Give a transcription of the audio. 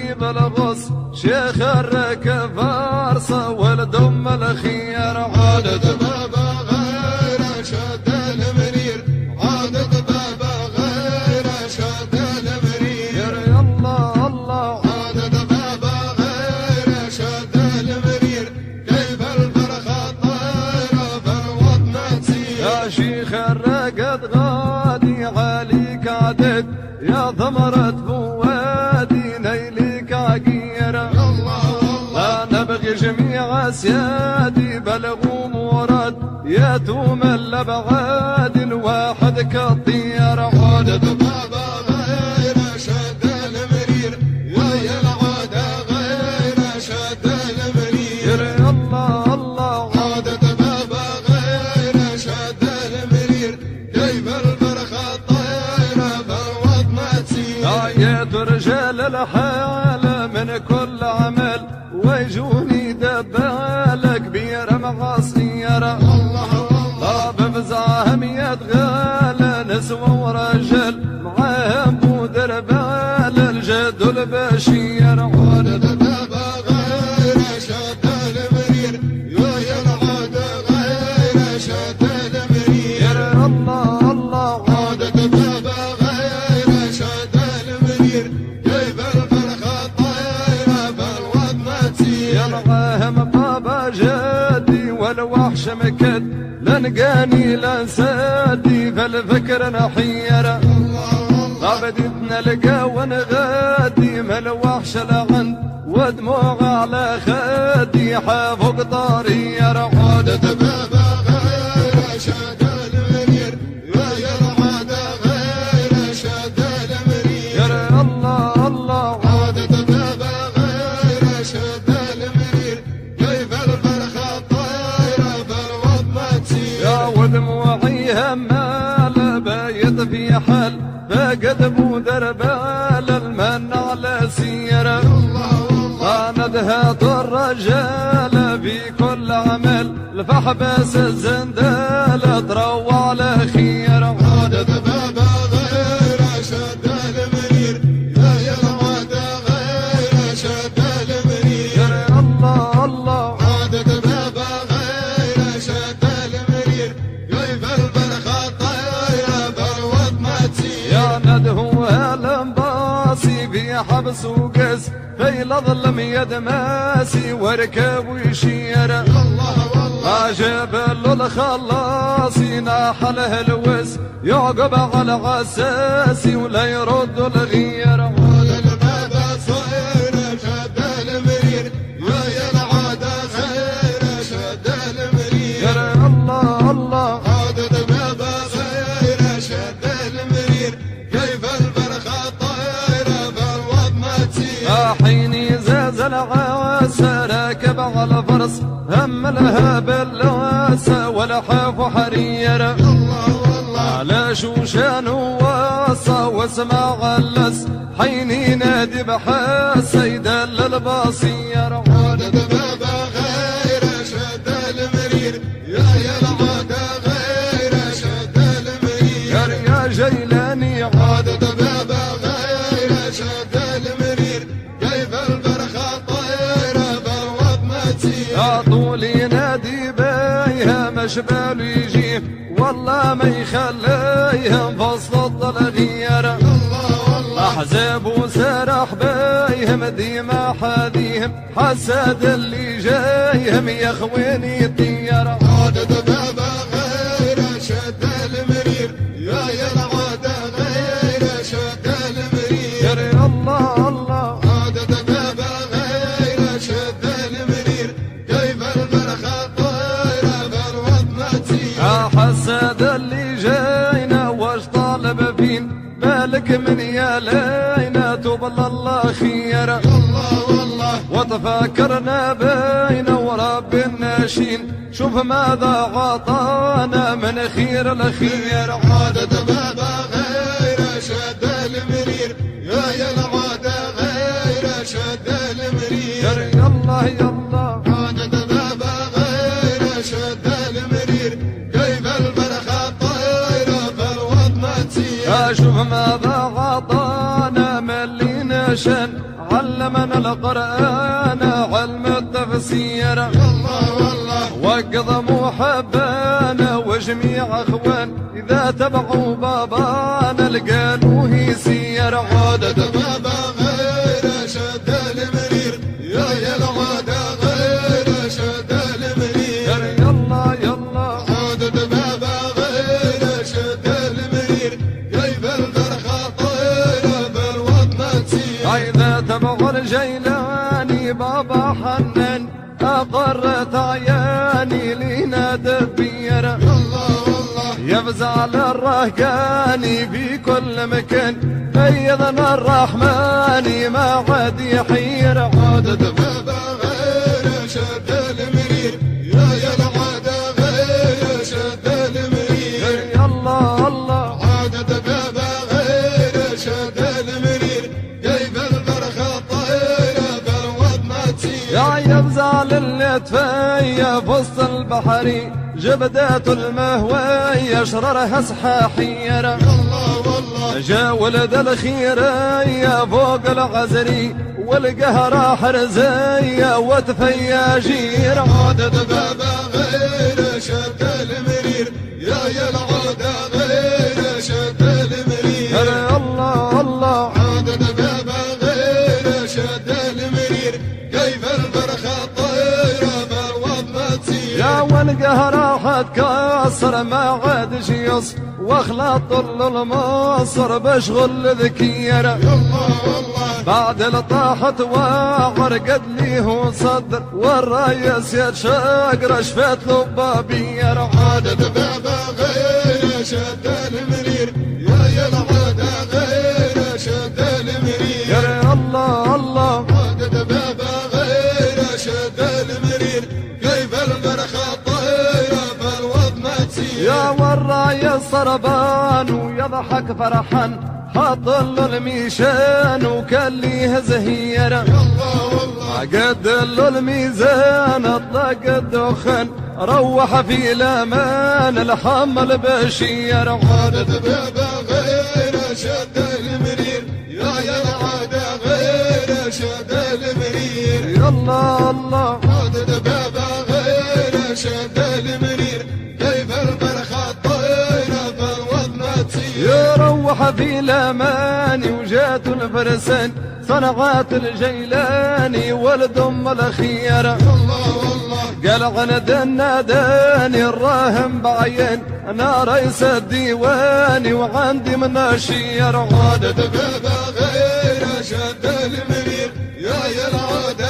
ولدي بالغص شيخ الركب فارصة والدم الخير عادت بابا غير شد المرير عادت بابا غير شد المرير يا الله الله عادت بابا غير شد المرير كيف الفرخة طايرة بالوطن تسير يا شيخ الرقد غادي عليك عدد يا ثمرة فوادي نيلك عقيرة لا نبغي جميع اسيادي بلغوا مراد يتوم الابعاد الواحد كالطيرة عادت بابا غير شد المرير ويا العادة غير شد المرير يا الله الله عادت بابا غير شد المرير كيف الفرخة طايرة بالوطن تسير آيات رجال الحالة من كل عمل ويجوني دبالة كبيرة معصيرة الله بفزعهم يتغالى نسوة ورجال معاهم بودر بال الجد البشير عادت بابا غير شد المرير ويا العادة غير شد المرير يا الله الله عادت بابا غير شد المرير كيف الفرخة طايرة بالوطن تسير يرعاهم بابا جدي والوحش مكد لنقاني لنسادي فالفكر نحيرة بديت نلقى ونغادي من الوحش لعند ودموع على خدي حافظ طرير عادت بابا غير شد المرير ويا العادة غير شد المرير يا الله الله عادت بابا غير شد المرير كيف الفرخة طايرة بالوطن تسير يا ودموعي همالة بايت في حل فقد بودر بال المن على سيرة ندهة الرجال في كل عمل الفحبس الزندال تروى على خير عادت بابا غير شد المرير يا العادة غير شد المرير يا الله الله عادت بابا غير شد المرير كيف الفرخة طايرة بالوطن تسير يا ندهو الانباصي في حبس وقس في الظلم يدماسي واركب ويشير الله والله عجب له الخلاصي ناحله الوس يعقب على عساسي ولا يرد الغير عادت بابا صاير شد المرير يا العادة غير شد المرير يا الله الله عادت بابا غير شد المرير كيف الفرخة طايرة بالوطن تسير حيني زاز العواسة راكب على الفرس هم لها باللواسة والحاف حرير الله والله على شوشان وواصة واسمع غلس حيني نادي بحاسة يدل البصير عادت بابا غير شد المرير يا العادة غير شد المرير يا جيلاني عادت بابا غير شد المرير كيف الفرخة طايرة بالوطن تسير يا طولي نادي بيها مشبال يجيه والله ما يخليهم فصل الغير الله والله احزاب وسرح بيهم ديما حديهم حسد اللي جايهم يا خويني طير عادت بابا غير شد المرير يا العادة غير شد المرير يا الله الله عادت بابا غير شد المرير كيف الفرخة طايرة بالوطن تسير حسد اللي جاينا واش طالب فين بالك من يا لينا تبل الله خير الله والله وتفكرنا بين ورب الناشين شوف ماذا غطانا من خير الخير عادت بابا غير شد المرير يا العادة غير شد المرير يا الله يا الله عادت بابا غير شد المرير كيف الفرخة طايرة بالوطن تسير شوف ماذا غطانا من اللي نشن علمنا القرآن علم التفسير الله والله وقضى محبانا وجميع اخوان اذا تبعوا بابانا لقالوا هي سير عادة بابا غير شد المرير يا العادة غير شد المرير يلا يلا عادة بابا غير شد المرير كيف الفرخة طايرة بالوطن تسير اذا تبعوا الجيلاني بابا حنان اقرت عياني لينا دبير الله والله يفزع للرهقاني في كل مكان ايضا الرحمن ما عاد يحير عادة بابا غير شد المرير يا العادة غير شد المرير يلا الله عادة بابا غير شد المرير كيف الفرخة طايرة بالوطن تسير يا يفزع للي تفيا في وسط البحري جبدات المهوية شررها سحاحير الله والله جا ولد الخيرية فوق الغزري والقهرة حرزية وتفيا جير عادة بابا غير شد المرير يا العادة غير شد المرير الله الله عادة بابا غير شد المرير كيف الفرخة طايرة بالوطن تسير يا والقهرة حتكسر ما عاد شيص واخلط المصر بشغل ذكير الله والله بعد الطاحت وعرقد ليه صدر والرايس يتشاقر شفت له بابير عادة بابا غير شد المرير يا العادة غير شد المرير يا الله الله عادة بابا غير شد المرير كيف الفرخة طايرة بالوطن تسير يا والرايس صربان ويضحك فرحان حط له الميشان وكان ليه زهير الله والله قد له الميزان اطلق الدخان روح في الامان الحمل بشير عادة بابا غير شد المرير يا العادة غير شد المرير يلا الله عادة بابا غير شد المرير كيف الفرخة طايرة بالوطن تسير يروح في الامان وجات الفرسان صنعات الجيلاني ولد ام الخير الله والله قال عند الناداني الراهم بعين انا رئيس الديواني وعندي من الشير عادة بابا غير شد المرير يا العادة